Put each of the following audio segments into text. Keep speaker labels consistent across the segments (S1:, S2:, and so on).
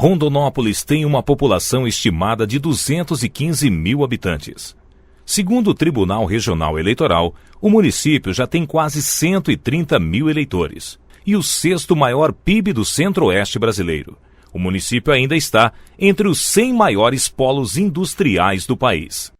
S1: Rondonópolis tem uma população estimada de 215 mil habitantes. Segundo o Tribunal Regional Eleitoral, o município já tem quase 130 mil eleitores e o sexto maior PIB do Centro-Oeste brasileiro. O município ainda está entre os 100 maiores polos industriais do país.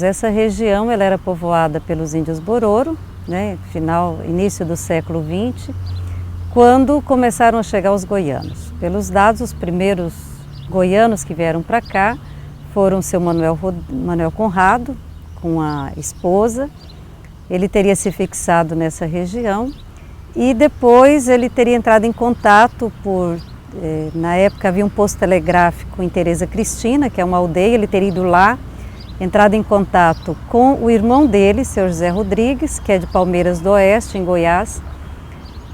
S2: Essa região ela era povoada pelos índios Bororo, início do século XX, quando começaram a chegar os goianos. Pelos dados, os primeiros goianos que vieram para cá foram o seu Manuel Conrado, com a esposa. Ele teria se fixado nessa região e depois ele teria entrado em contato na época havia um posto telegráfico em Tereza Cristina, que é uma aldeia, ele teria ido lá, entrado em contato com o irmão dele, seu José Rodrigues, que é de Palmeiras do Oeste, em Goiás,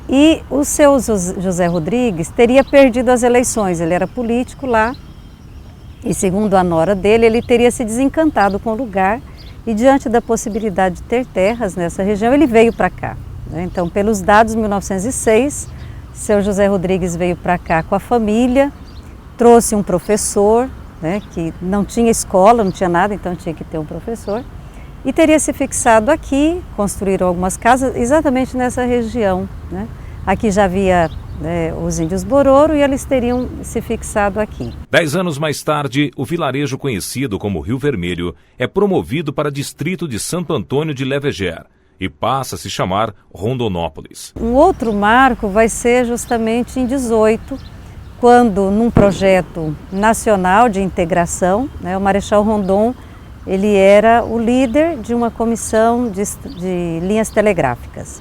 S2: e o seu José Rodrigues teria perdido as eleições, ele era político lá, e segundo a nora dele, ele teria se desencantado com o lugar, e diante da possibilidade de ter terras nessa região, ele veio para cá. Então, pelos dados, em 1906, seu José Rodrigues veio para cá com a família, trouxe um professor, que não tinha escola, não tinha nada, então tinha que ter um professor, e teria se fixado aqui, construíram algumas casas exatamente nessa região. Aqui já havia os índios Bororo e eles teriam se fixado aqui.
S1: 10 anos mais tarde, o vilarejo conhecido como Rio Vermelho é promovido para distrito de Santo Antônio de Leveger e passa a se chamar Rondonópolis.
S2: Um outro marco vai ser justamente em 18, quando num projeto nacional de integração, o Marechal Rondon, ele era o líder de uma comissão de linhas telegráficas.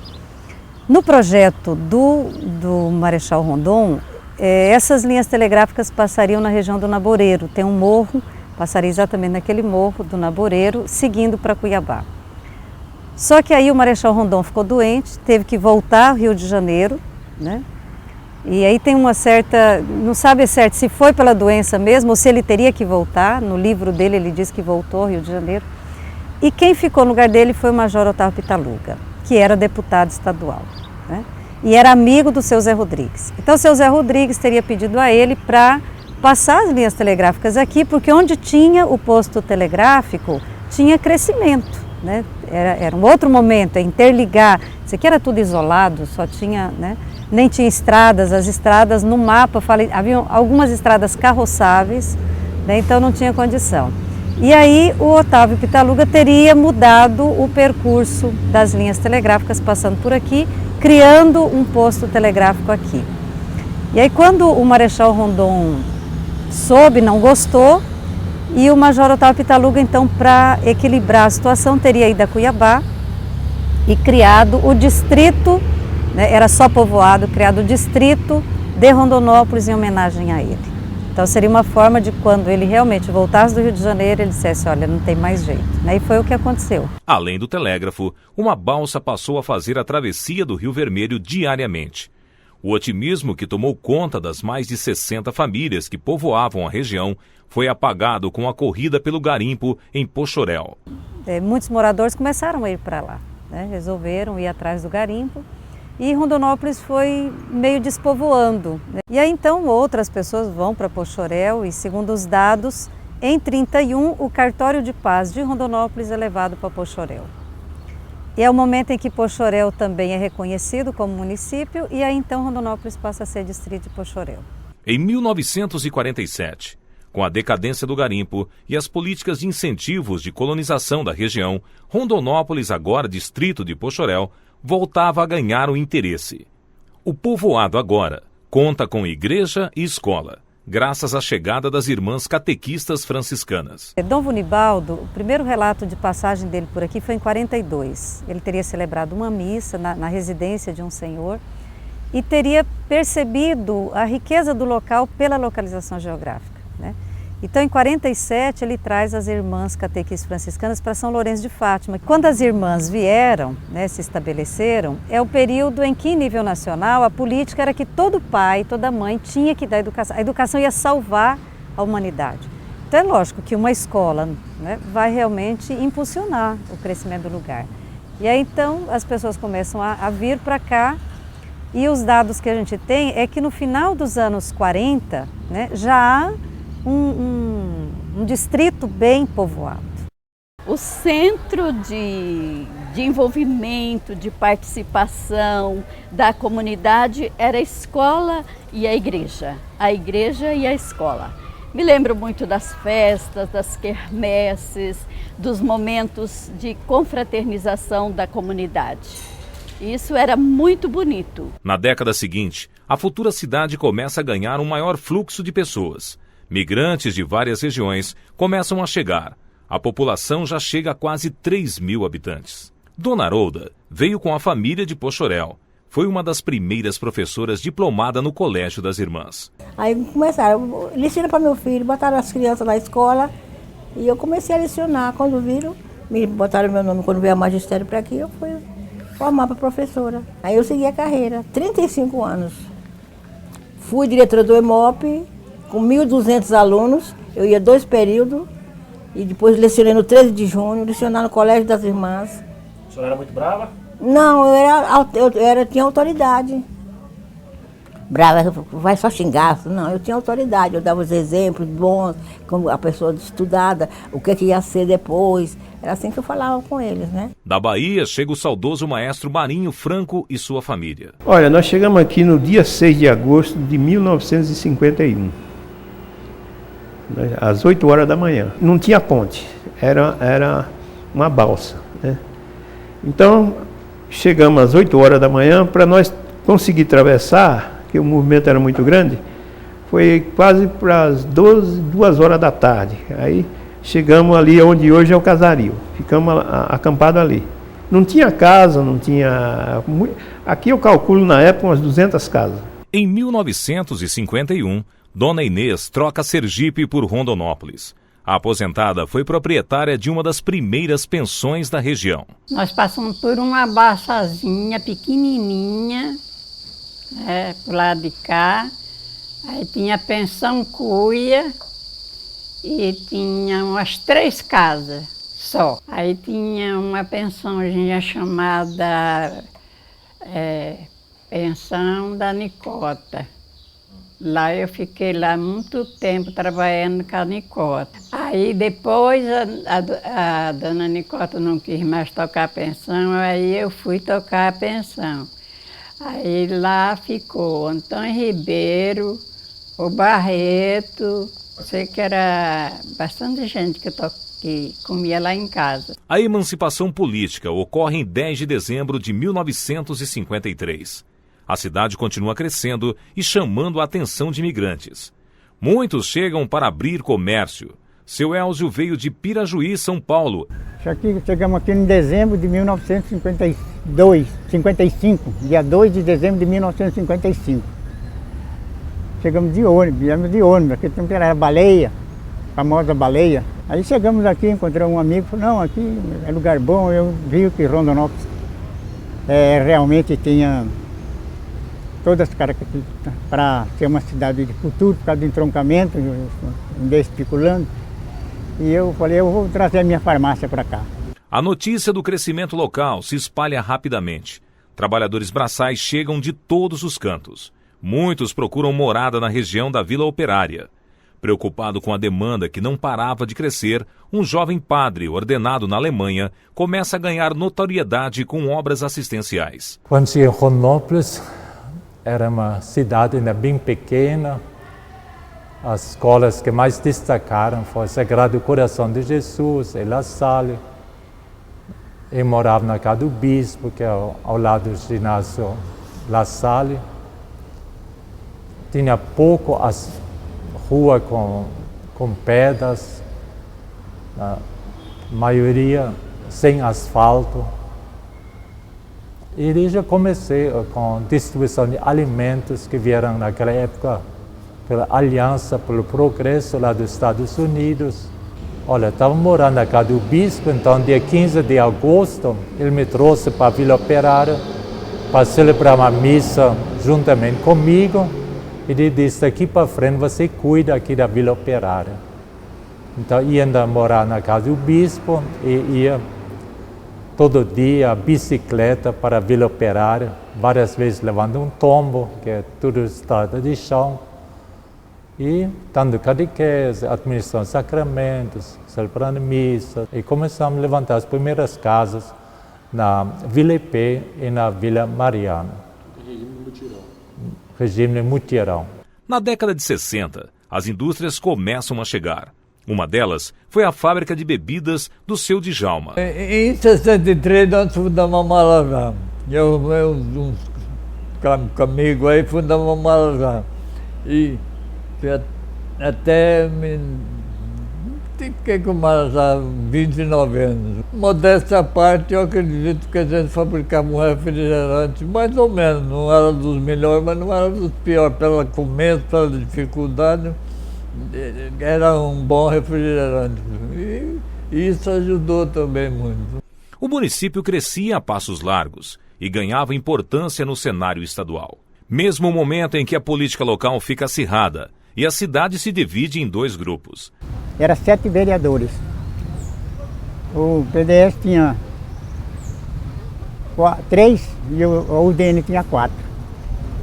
S2: No projeto do Marechal Rondon, essas linhas telegráficas passariam na região do Naboreiro, tem um morro, passaria exatamente naquele morro do Naboreiro, seguindo para Cuiabá. Só que aí o Marechal Rondon ficou doente, teve que voltar ao Rio de Janeiro, E aí tem uma certa, não sabe certo se foi pela doença mesmo ou se ele teria que voltar. No livro dele ele diz que voltou ao Rio de Janeiro. E quem ficou no lugar dele foi o Major Otávio Pitaluga, que era deputado estadual, e era amigo do seu Zé Rodrigues. Então o seu Zé Rodrigues teria pedido a ele para passar as linhas telegráficas aqui, porque onde tinha o posto telegráfico tinha crescimento, Era um outro momento, interligar. Isso aqui era tudo isolado, só tinha, nem tinha estradas, as estradas no mapa, havia algumas estradas carroçáveis, então não tinha condição. E aí o Otávio Pitaluga teria mudado o percurso das linhas telegráficas, passando por aqui, criando um posto telegráfico aqui. E aí quando o Marechal Rondon soube, não gostou, e o Major Otávio Pitaluga, então, para equilibrar a situação, teria ido a Cuiabá e criado o distrito, era só povoado, criado o distrito de Rondonópolis em homenagem a ele. Então seria uma forma de quando ele realmente voltasse do Rio de Janeiro, ele dissesse, olha, não tem mais jeito. E foi o que aconteceu.
S1: Além do telégrafo, uma balsa passou a fazer a travessia do Rio Vermelho diariamente. O otimismo que tomou conta das mais de 60 famílias que povoavam a região foi apagado com a corrida pelo garimpo em Poxoréu.
S2: Muitos moradores começaram a ir para lá, resolveram ir atrás do garimpo. E Rondonópolis foi meio despovoando. E aí então outras pessoas vão para Poxoréu e, segundo os dados, Em 31, o cartório de paz de Rondonópolis é levado para Poxoréu. E é o momento em que Poxoréu também é reconhecido como município e aí então Rondonópolis passa a ser distrito de Poxoréu.
S1: Em 1947, com a decadência do garimpo e as políticas de incentivos de colonização da região, Rondonópolis, agora distrito de Poxoréu, voltava a ganhar o interesse. O povoado agora conta com igreja e escola, graças à chegada das irmãs catequistas franciscanas.
S2: Dom Vunibaldo, o primeiro relato de passagem dele por aqui foi em 42. Ele teria celebrado uma missa na residência de um senhor e teria percebido a riqueza do local pela localização geográfica, né? Então, em 47, ele traz as irmãs catequistas franciscanas para São Lourenço de Fátima. Quando as irmãs vieram, né, se estabeleceram, é o período em que, em nível nacional, a política era que todo pai, toda mãe tinha que dar educação. A educação ia salvar a humanidade. Então, é lógico que uma escola, né, vai realmente impulsionar o crescimento do lugar. E aí, então, as pessoas começam a vir para cá e os dados que a gente tem é que no final dos anos 40, né, já há um distrito bem povoado.
S3: O centro de envolvimento, de participação da comunidade era a escola e a igreja e a escola. Me lembro muito das festas, das quermesses, dos momentos de confraternização da comunidade. Isso era muito bonito.
S1: Na década seguinte, a futura cidade começa a ganhar um maior fluxo de pessoas. Migrantes de várias regiões começam a chegar. A população já chega a quase 3.000 habitantes. Dona Harolda veio com a família de Poxoréu. Foi uma das primeiras professoras diplomada no Colégio das Irmãs.
S4: Aí começaram, ensina para meu filho, botaram as crianças na escola e eu comecei a lecionar. Quando viram, me botaram meu nome, quando veio a magistério para aqui, eu fui formar para professora. Aí eu segui a carreira, 35 anos. Fui diretora do EMOP, com 1.200 alunos, eu ia 2 períodos e depois lecionei no 13 de junho, lecionar no Colégio das Irmãs.
S5: A senhora era muito brava?
S4: Não, eu tinha autoridade. Brava, vai só xingar. Não, eu tinha autoridade, eu dava os exemplos bons, como a pessoa estudada, o que ia ser depois. Era assim que eu falava com eles, né?
S1: Da Bahia chega o saudoso maestro Marinho Franco e sua família.
S6: Olha, nós chegamos aqui no dia 6 de agosto de 1951. Às 8 horas da manhã. Não tinha ponte, era uma balsa, né? Então, chegamos às 8 horas da manhã, para nós conseguir atravessar, que o movimento era muito grande, foi quase para as 2 horas da tarde. Aí chegamos ali onde hoje é o casario, ficamos acampados ali. Não tinha casa, não tinha... Aqui eu calculo na época umas 200 casas.
S1: Em 1951, Dona Inês troca Sergipe por Rondonópolis. A aposentada foi proprietária de uma das primeiras pensões da região.
S7: Nós passamos por uma balsazinha pequenininha, pro lado de cá. Aí tinha a pensão Cuia e tinha umas 3 casas só. Aí tinha uma pensãozinha chamada Pensão da Nicota. Lá eu fiquei lá muito tempo trabalhando com a Nicota. Aí depois a dona Nicota não quis mais tocar a pensão, aí eu fui tocar a pensão. Aí lá ficou Antônio Ribeiro, o Barreto, sei que era bastante gente que comia lá em casa.
S1: A emancipação política ocorre em 10 de dezembro de 1953. A cidade continua crescendo e chamando a atenção de imigrantes. Muitos chegam para abrir comércio. Seu Elzio veio de Pirajuí, São Paulo.
S8: Chegamos aqui em dezembro de 1955, dia 2 de dezembro de 1955. Chegamos de ônibus, viemos de ônibus, aqui tempo era baleia, famosa baleia. Aí chegamos aqui, encontramos um amigo, falou, não, aqui é lugar bom, eu vi que Rondonópolis realmente tinha todas as características para ser uma cidade de futuro, por causa do entroncamento, andei especulando. E eu falei, eu vou trazer a minha farmácia para cá.
S1: A notícia do crescimento local se espalha rapidamente. Trabalhadores braçais chegam de todos os cantos. Muitos procuram morada na região da Vila Operária. Preocupado com a demanda que não parava de crescer, um jovem padre ordenado na Alemanha começa a ganhar notoriedade com obras assistenciais.
S5: Quando cheguei em Rondonópolis, era uma cidade ainda bem pequena. As escolas que mais destacaram foram o Sagrado Coração de Jesus e La Salle. Eu morava na casa do bispo, que é ao lado do ginásio La Salle. Tinha pouco as ruas com pedras, a maioria sem asfalto. E já comecei com distribuição de alimentos que vieram naquela época pela Aliança pelo Progresso lá dos Estados Unidos. Olha, estava morando na casa do bispo, então dia 15 de agosto ele me trouxe para a Vila Operária para celebrar uma missa juntamente comigo. E ele disse, daqui para frente você cuida aqui da Vila Operária. Então ia morar na casa do bispo e ia todo dia a bicicleta para a Vila Operária, várias vezes levando um tombo, que é tudo estrada de chão. E dando catequese, administrando sacramentos, celebrando missa. E começamos a levantar as primeiras casas na Vila Ipê e na Vila Mariana. Regime mutirão.
S1: Na década de 60, as indústrias começam a chegar. Uma delas foi a fábrica de bebidas do seu Djalma.
S9: Em 63 nós fundamos a Marajá. Uns amigos aí fundamos a Marajá. E até fiquei com o Marajá 29 anos. Modéstia à parte, eu acredito que a gente fabricava um refrigerante, mais ou menos, não era dos melhores, mas não era dos piores. Pelo começo, pela dificuldade, era um bom refrigerante. E isso ajudou também muito.
S1: O município crescia a passos largos e ganhava importância no cenário estadual. Mesmo o momento em que a política local fica acirrada e a cidade se divide em dois grupos.
S8: Era 7 vereadores. O PDS tinha 3 e o UDN tinha 4.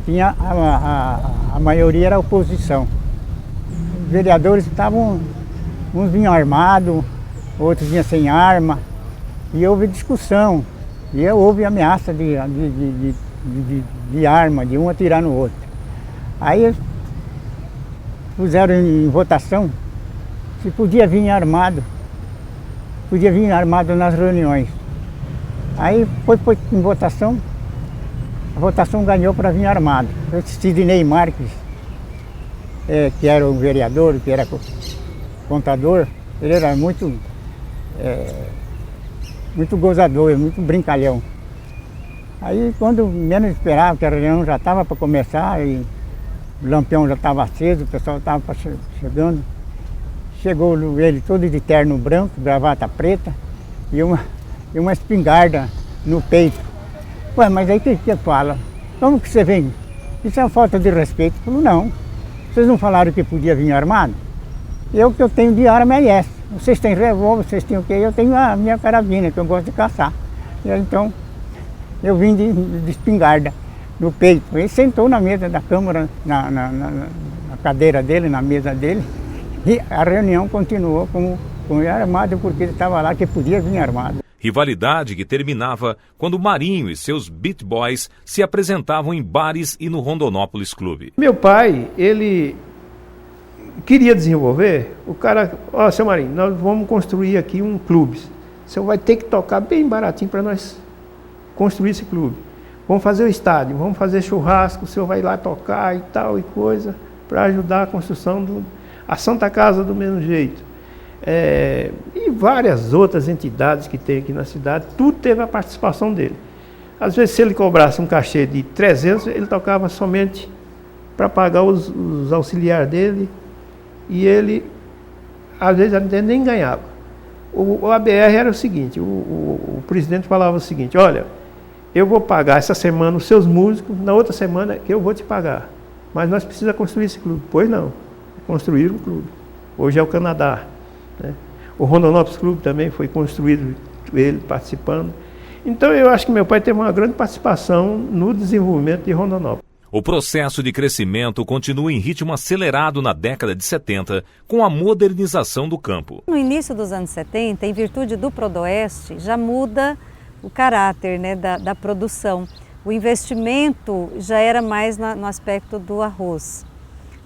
S8: Tinha a maioria era a oposição. Os vereadores estavam, uns vinham armados, outros vinham sem arma. E houve discussão, e houve ameaça de arma, de um atirar no outro. Aí puseram em votação se podia vir armado nas reuniões. Aí foi em votação, a votação ganhou para vir armado. Esse Sidney Marques, que era o vereador, que era contador, ele era muito gozador, muito brincalhão. Aí quando menos esperava, que a reunião já estava para começar, e o lampião já estava aceso, o pessoal estava chegando. Chegou ele todo de terno branco, gravata preta e uma espingarda no peito. Ué, mas aí o que fala? Como que você vem? Isso é uma falta de respeito. Eu falo, não. Vocês não falaram que podia vir armado? O que eu tenho de arma é essa. Vocês têm revólver, vocês têm o quê? Eu tenho a minha carabina, que eu gosto de caçar. E aí, então, eu vim de espingarda no peito. Ele sentou na mesa da Câmara, na cadeira dele, na mesa dele. E a reunião continuou com ele armado, porque ele estava lá que podia vir armado.
S1: Rivalidade que terminava quando Marinho e seus Beat Boys se apresentavam em bares e no Rondonópolis Clube.
S6: Meu pai, ele queria desenvolver, o cara, seu Marinho, nós vamos construir aqui um clube. O senhor vai ter que tocar bem baratinho para nós construir esse clube. Vamos fazer o estádio, vamos fazer churrasco, o senhor vai lá tocar e tal e coisa, para ajudar a construção a Santa Casa do mesmo jeito. E várias outras entidades que tem aqui na cidade, tudo teve a participação dele. Às vezes, se ele cobrasse um cachê de 300, ele tocava somente para pagar os auxiliares dele, e ele, às vezes, até nem ganhava. O ABR era o seguinte, o presidente falava o seguinte, olha, eu vou pagar essa semana os seus músicos, na outra semana que eu vou te pagar, mas nós precisamos construir esse clube. Pois não, construíram o clube. Hoje é o Canadá, né? O Rondonópolis Clube também foi construído, ele participando. Então eu acho que meu pai teve uma grande participação no desenvolvimento de Rondonópolis.
S1: O processo de crescimento continua em ritmo acelerado na década de 70, com a modernização do campo.
S2: No início dos anos 70, em virtude do Prodoeste, já muda o caráter, né, da produção. O investimento já era mais no aspecto do arroz.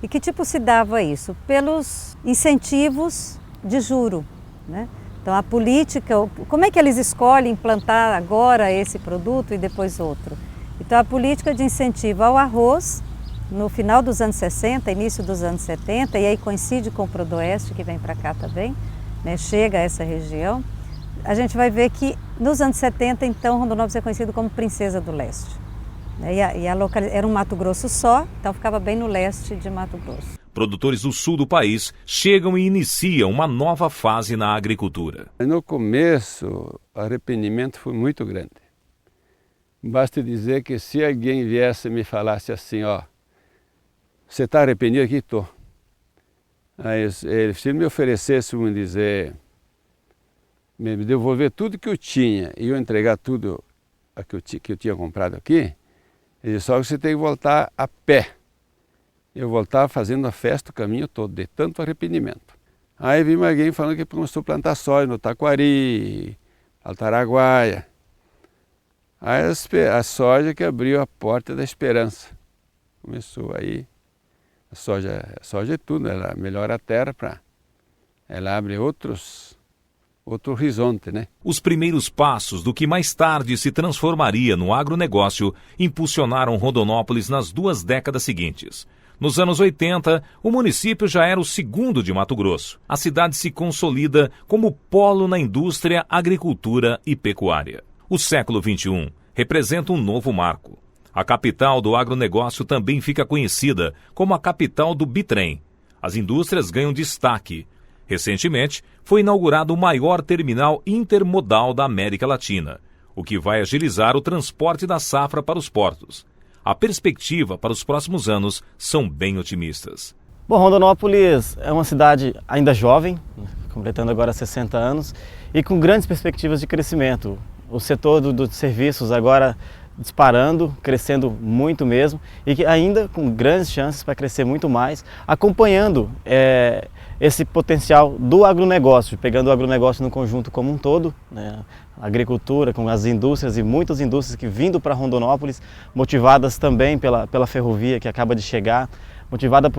S2: E que tipo se dava isso? Pelos incentivos de juro, né? Então a política, como é que eles escolhem implantar agora esse produto e depois outro? Então a política de incentivo ao arroz, no final dos anos 60, início dos anos 70, e aí coincide com o Prodoeste, que vem para cá também, né, chega a essa região, a gente vai ver que nos anos 70, então, Rondonópolis é conhecido como Princesa do Leste. Era um Mato Grosso só, então ficava bem no leste de Mato Grosso.
S1: Produtores do sul do país chegam e iniciam uma nova fase na agricultura.
S10: No começo, o arrependimento foi muito grande. Basta dizer que se alguém viesse e me falasse assim, ó, você está arrependido? Aqui estou. Aí, se ele me oferecesse, vamos dizer, me devolver tudo que eu tinha e eu entregar tudo que eu tinha comprado aqui, ele disse, só que você tem que voltar a pé. Eu voltava fazendo a festa o caminho todo, de tanto arrependimento. Aí vi alguém falando que começou a plantar soja no Taquari, Altaraguaia. Aí a soja que abriu a porta da esperança. Começou aí, a soja é tudo, ela melhora a terra ela abre outro horizonte, né?
S1: Os primeiros passos do que mais tarde se transformaria no agronegócio impulsionaram Rondonópolis nas 2 décadas seguintes. Nos anos 80, o município já era o segundo de Mato Grosso. A cidade se consolida como polo na indústria, agricultura e pecuária. O século XXI representa um novo marco. A capital do agronegócio também fica conhecida como a capital do bitrem. As indústrias ganham destaque. Recentemente, foi inaugurado o maior terminal intermodal da América Latina, o que vai agilizar o transporte da safra para os portos. A perspectiva para os próximos anos são bem otimistas.
S11: Bom, Rondonópolis é uma cidade ainda jovem, completando agora 60 anos, e com grandes perspectivas de crescimento. O setor dos serviços agora disparando, crescendo muito mesmo, e que ainda com grandes chances para crescer muito mais, acompanhando esse potencial do agronegócio, pegando o agronegócio no conjunto como um todo, né? A agricultura, com as indústrias e muitas indústrias que vindo para Rondonópolis, motivadas também pela ferrovia que acaba de chegar, motivada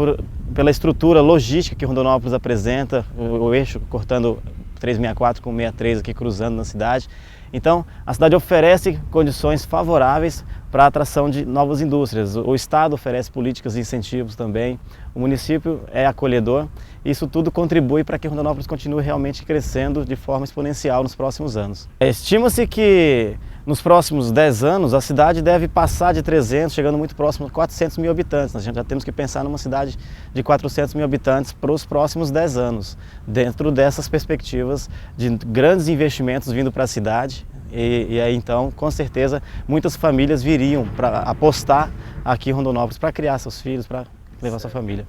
S11: pela estrutura logística que Rondonópolis apresenta, o eixo cortando 364 com 63 aqui cruzando na cidade. Então, a cidade oferece condições favoráveis para a atração de novas indústrias. O Estado oferece políticas e incentivos também, o município é acolhedor. Isso tudo contribui para que Rondonópolis continue realmente crescendo de forma exponencial nos próximos anos. Estima-se que nos próximos 10 anos a cidade deve passar de 300, chegando muito próximo a 400 mil habitantes. A gente já temos que pensar numa cidade de 400 mil habitantes para os próximos 10 anos, dentro dessas perspectivas de grandes investimentos vindo para a cidade. E aí então, com certeza, muitas famílias viriam para apostar aqui em Rondonópolis para criar seus filhos, para levar sua família.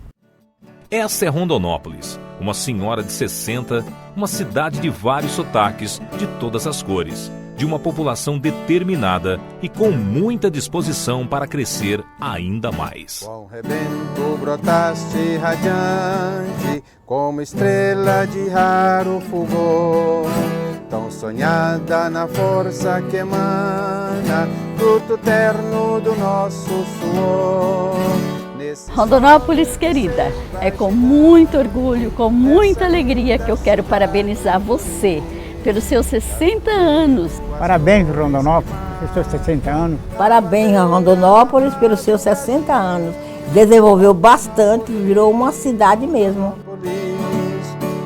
S1: Essa é Rondonópolis, uma senhora de 60, uma cidade de vários sotaques, de todas as cores, de uma população determinada e com muita disposição para crescer ainda mais.
S12: Com rebento brotaste radiante, como estrela de raro fulgor, tão sonhada na força que emana, fruto terno do nosso suor.
S3: Rondonópolis querida, é com muito orgulho, com muita alegria que eu quero parabenizar você pelos seus 60 anos.
S8: Parabéns, Rondonópolis, pelos seus 60 anos.
S4: Parabéns a Rondonópolis pelos seus 60 anos. Desenvolveu bastante, virou uma cidade mesmo.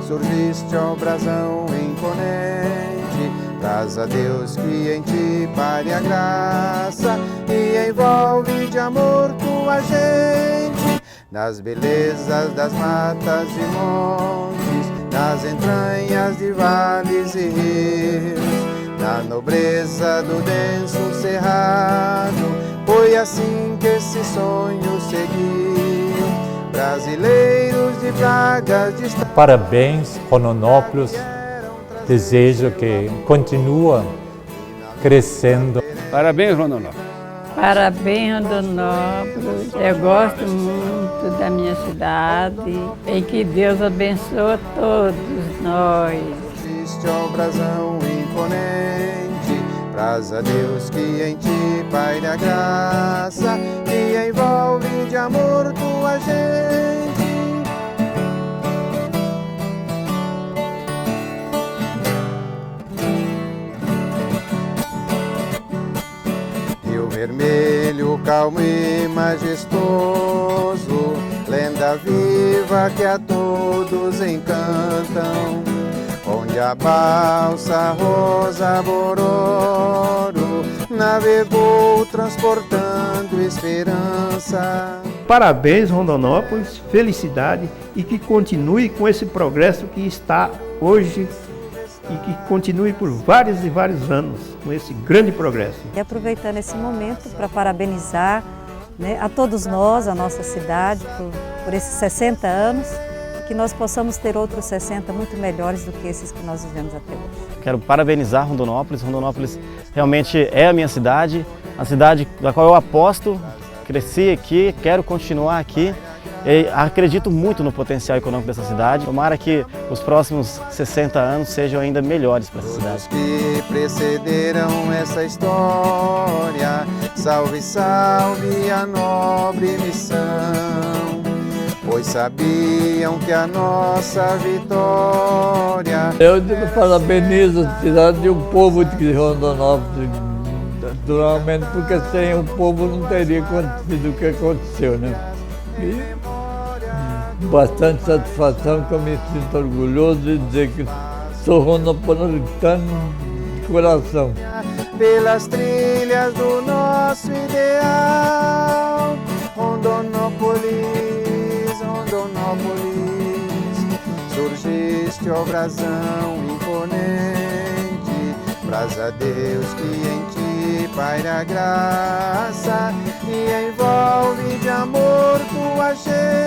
S12: Surgiste ao brasão imponente, traz a Deus que em ti pare a graça e envolve de amor tua gente, nas belezas das matas e montes, nas entranhas de vales e rios, na nobreza do denso cerrado, foi assim que esse sonho seguiu. Brasileiros de pragas distantes.
S5: Parabéns, Rondonópolis. Desejo que continue crescendo.
S10: Parabéns, Rondonópolis.
S7: Parabéns, Rondonópolis. Eu gosto muito da minha cidade e que Deus abençoe todos nós.
S12: Existe o brasão imponente, praz a Deus que em ti paire a graça, que envolve de amor tua gente. Rio Vermelho, calmo e majestoso, lenda viva que a todos encantam, onde a balsa Rosa Bororo navegou transportando esperança.
S6: Parabéns, Rondonópolis, felicidade e que continue com esse progresso que está hoje e que continue por vários e vários anos com esse grande progresso.
S2: E aproveitando esse momento para parabenizar, né, a todos nós, a nossa cidade, por esses 60 anos, que nós possamos ter outros 60 muito melhores do que esses que nós vivemos até hoje.
S11: Quero parabenizar Rondonópolis. Rondonópolis realmente é a minha cidade, a cidade da qual eu aposto, cresci aqui, quero continuar aqui. E acredito muito no potencial econômico dessa cidade. Tomara que os próximos 60 anos sejam ainda melhores para essa cidade.
S12: Os que precederam essa história, salve, salve a nobre missão, pois sabiam que a nossa vitória...
S9: Eu parabenizo a cidade e o povo de Rondonópolis, naturalmente, porque sem o povo não teria acontecido o que aconteceu, né? E bastante satisfação, que eu me sinto orgulhoso de dizer que sou rondopolitano de coração.
S12: Pelas trilhas do nosso ideal, Rondonópolis, Rondonópolis, surgiste, ó brasão imponente, praz a Deus que em ti paira a graça e envolve de amor tua gente.